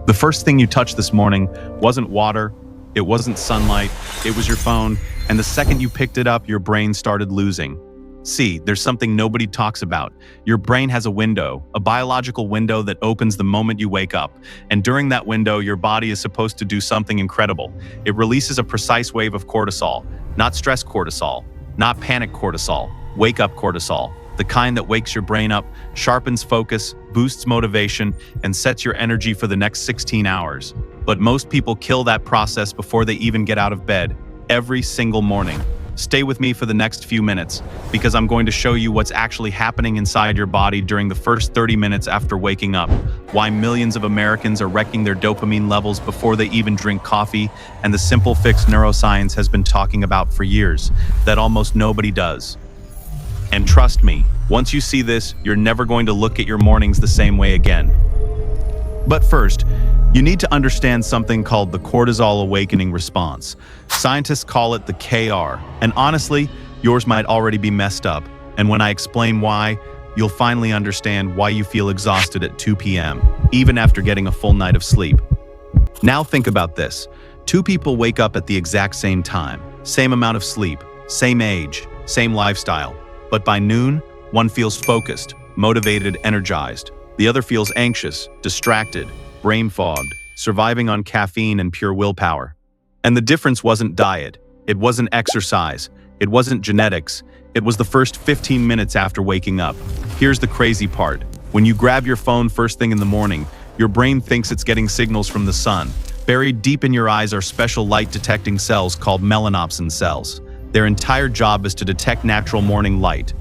The first thing you touched this morning wasn't water, it wasn't sunlight, it was your phone, and the second you picked it up, your brain started losing. See, there's something nobody talks about. Your brain has a window, a biological window that opens the moment you wake up. And during that window, your body is supposed to do something incredible. It releases a precise wave of cortisol, not stress cortisol, not panic cortisol, wake-up cortisol, the kind that wakes your brain up, sharpens focus, boosts motivation, and sets your energy for the next 16 hours. But most people kill that process before they even get out of bed, every single morning. Stay with me for the next few minutes, because I'm going to show you what's actually happening inside your body during the first 30 minutes after waking up, why millions of Americans are wrecking their dopamine levels before they even drink coffee, and the simple fix neuroscience has been talking about for years, that almost nobody does. And trust me, once you see this, you're never going to look at your mornings the same way again. But first, you need to understand something called the cortisol awakening response. Scientists call it the KR, and honestly, yours might already be messed up. And when I explain why, you'll finally understand why you feel exhausted at 2 p.m., even after getting a full night of sleep. Now think about this. Two people wake up at the exact same time, same amount of sleep, same age, same lifestyle. But by noon, one feels focused, motivated, energized. The other feels anxious, distracted, brain-fogged, surviving on caffeine and pure willpower. And the difference wasn't diet, it wasn't exercise, it wasn't genetics, it was the first 15 minutes after waking up. Here's the crazy part. When you grab your phone first thing in the morning, your brain thinks it's getting signals from the sun. Buried deep in your eyes are special light-detecting cells called melanopsin cells. Their entire job is to detect natural morning light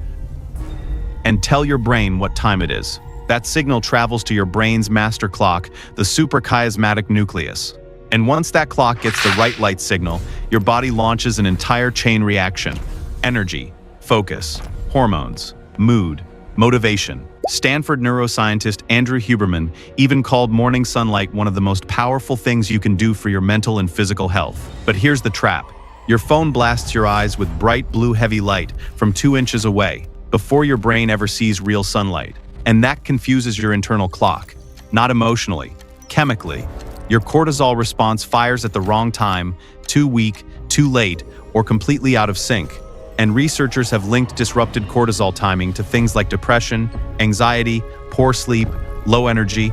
and tell your brain what time it is. That signal travels to your brain's master clock, the suprachiasmatic nucleus. And once that clock gets the right light signal, your body launches an entire chain reaction. Energy, focus, hormones, mood, motivation. Stanford neuroscientist Andrew Huberman even called morning sunlight one of the most powerful things you can do for your mental and physical health. But here's the trap. Your phone blasts your eyes with bright blue heavy light from 2 inches away, before your brain ever sees real sunlight. And that confuses your internal clock. Not emotionally, chemically. Your cortisol response fires at the wrong time, too weak, too late, or completely out of sync. And researchers have linked disrupted cortisol timing to things like depression, anxiety, poor sleep, low energy,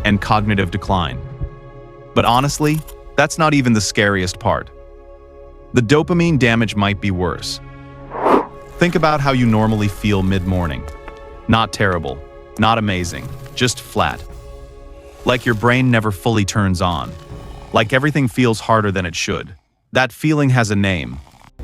and cognitive decline. But honestly, that's not even the scariest part. The dopamine damage might be worse. Think about how you normally feel mid-morning. Not terrible, not amazing, just flat. Like your brain never fully turns on. Like everything feels harder than it should. That feeling has a name,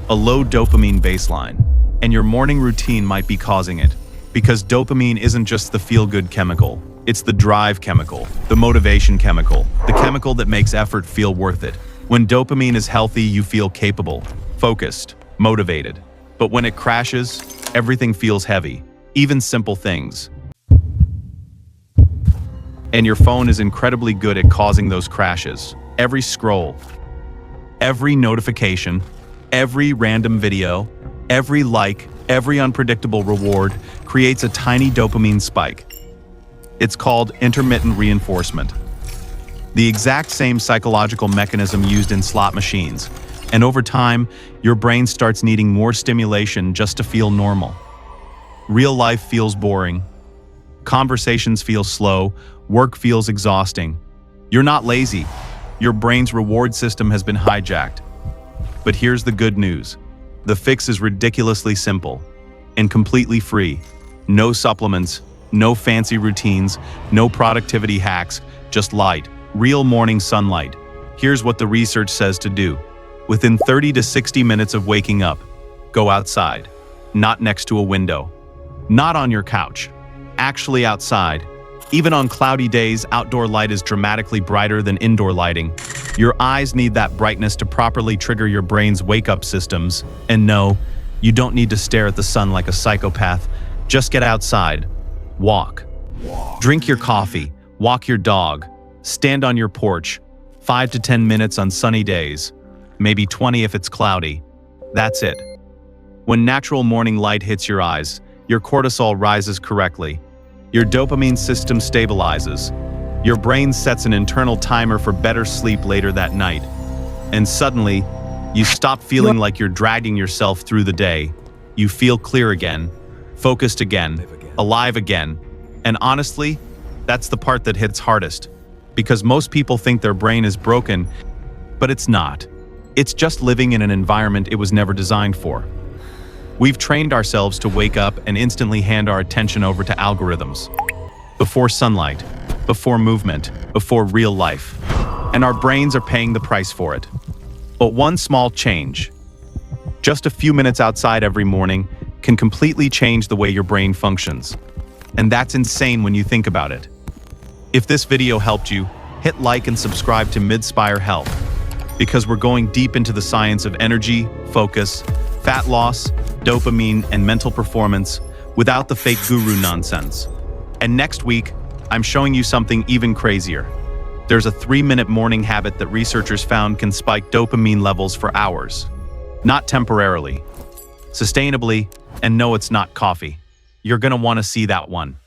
a low dopamine baseline. And your morning routine might be causing it. Because dopamine isn't just the feel-good chemical. It's the drive chemical, the motivation chemical, the chemical that makes effort feel worth it. When dopamine is healthy, you feel capable, focused, motivated. But when it crashes, everything feels heavy, even simple things. And your phone is incredibly good at causing those crashes. Every scroll, every notification, every random video, every like, every unpredictable reward creates a tiny dopamine spike. It's called intermittent reinforcement. The exact same psychological mechanism used in slot machines. And over time, your brain starts needing more stimulation just to feel normal. Real life feels boring. Conversations feel slow. Work feels exhausting. You're not lazy. Your brain's reward system has been hijacked. But here's the good news. The fix is ridiculously simple and completely free. No supplements, no fancy routines, no productivity hacks, just light, real morning sunlight. Here's what the research says to do. Within 30 to 60 minutes of waking up, go outside. Not next to a window. Not on your couch. Actually outside. Even on cloudy days, outdoor light is dramatically brighter than indoor lighting. Your eyes need that brightness to properly trigger your brain's wake-up systems. And no, you don't need to stare at the sun like a psychopath. Just get outside. Walk. Drink your coffee. Walk your dog. Stand on your porch. 5 to 10 minutes on sunny days. Maybe 20 if it's cloudy. That's it. When natural morning light hits your eyes, your cortisol rises correctly. Your dopamine system stabilizes. Your brain sets an internal timer for better sleep later that night. And suddenly, you stop feeling like you're dragging yourself through the day. You feel clear again, focused again, alive again. And honestly, that's the part that hits hardest. Because most people think their brain is broken, but it's not. It's just living in an environment it was never designed for. We've trained ourselves to wake up and instantly hand our attention over to algorithms. Before sunlight, before movement, before real life. And our brains are paying the price for it. But one small change, just a few minutes outside every morning, can completely change the way your brain functions. And that's insane when you think about it. If this video helped you, hit like and subscribe to MediSpire Health, because we're going deep into the science of energy, focus, fat loss, dopamine, and mental performance without the fake guru nonsense. And next week, I'm showing you something even crazier. There's a 3-minute morning habit that researchers found can spike dopamine levels for hours. Not temporarily, sustainably, and no, it's not coffee. You're gonna want to see that one.